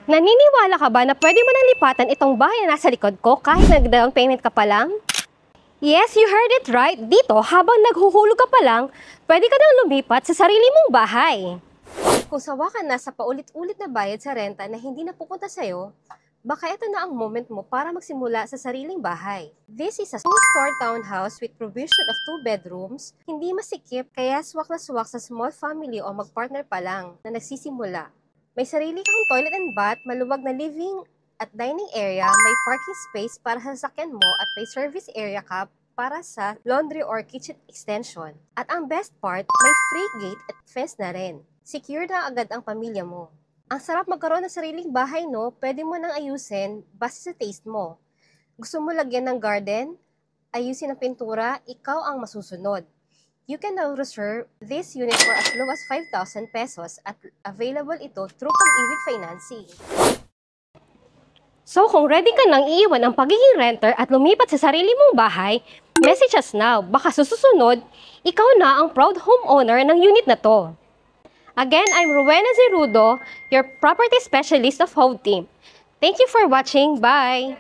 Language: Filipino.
Naniniwala ka ba na pwede mo nang lipatan itong bahay na nasa likod ko kahit nag-down payment ka pa lang? Yes, you heard it right. Dito, habang naghuhulog ka pa lang, pwede ka nang lumipat sa sarili mong bahay. Kung sawa ka na sa paulit-ulit na bayad sa renta na hindi na pupunta sa'yo, baka ito na ang moment mo para magsimula sa sariling bahay. This is a two-story townhouse with provision of 2 bedrooms, hindi masikip kaya swak na swak sa small family o mag-partner pa lang na nagsisimula. May sarili kang toilet and bath, maluwag na living at dining area, may parking space para sa sasakyan mo at may service area ka para sa laundry or kitchen extension. At ang best part, may free gate at fence na rin. Secure na agad ang pamilya mo. Ang sarap magkaroon ng sariling bahay, no? Pwede mo nang ayusin base sa taste mo. Gusto mo lagyan ng garden? Ayusin ang pintura? Ikaw ang masusunod. You can now reserve this unit for as low as 5,000 pesos at available ito through Pag-ibig Financing. So kung ready ka nang iiwan ang pagiging renter at lumipat sa sarili mong bahay, message us now. Baka susunod, ikaw na ang proud homeowner ng unit na to. Again, I'm Rowena Zerudo, your property specialist of Home Team. Thank you for watching. Bye!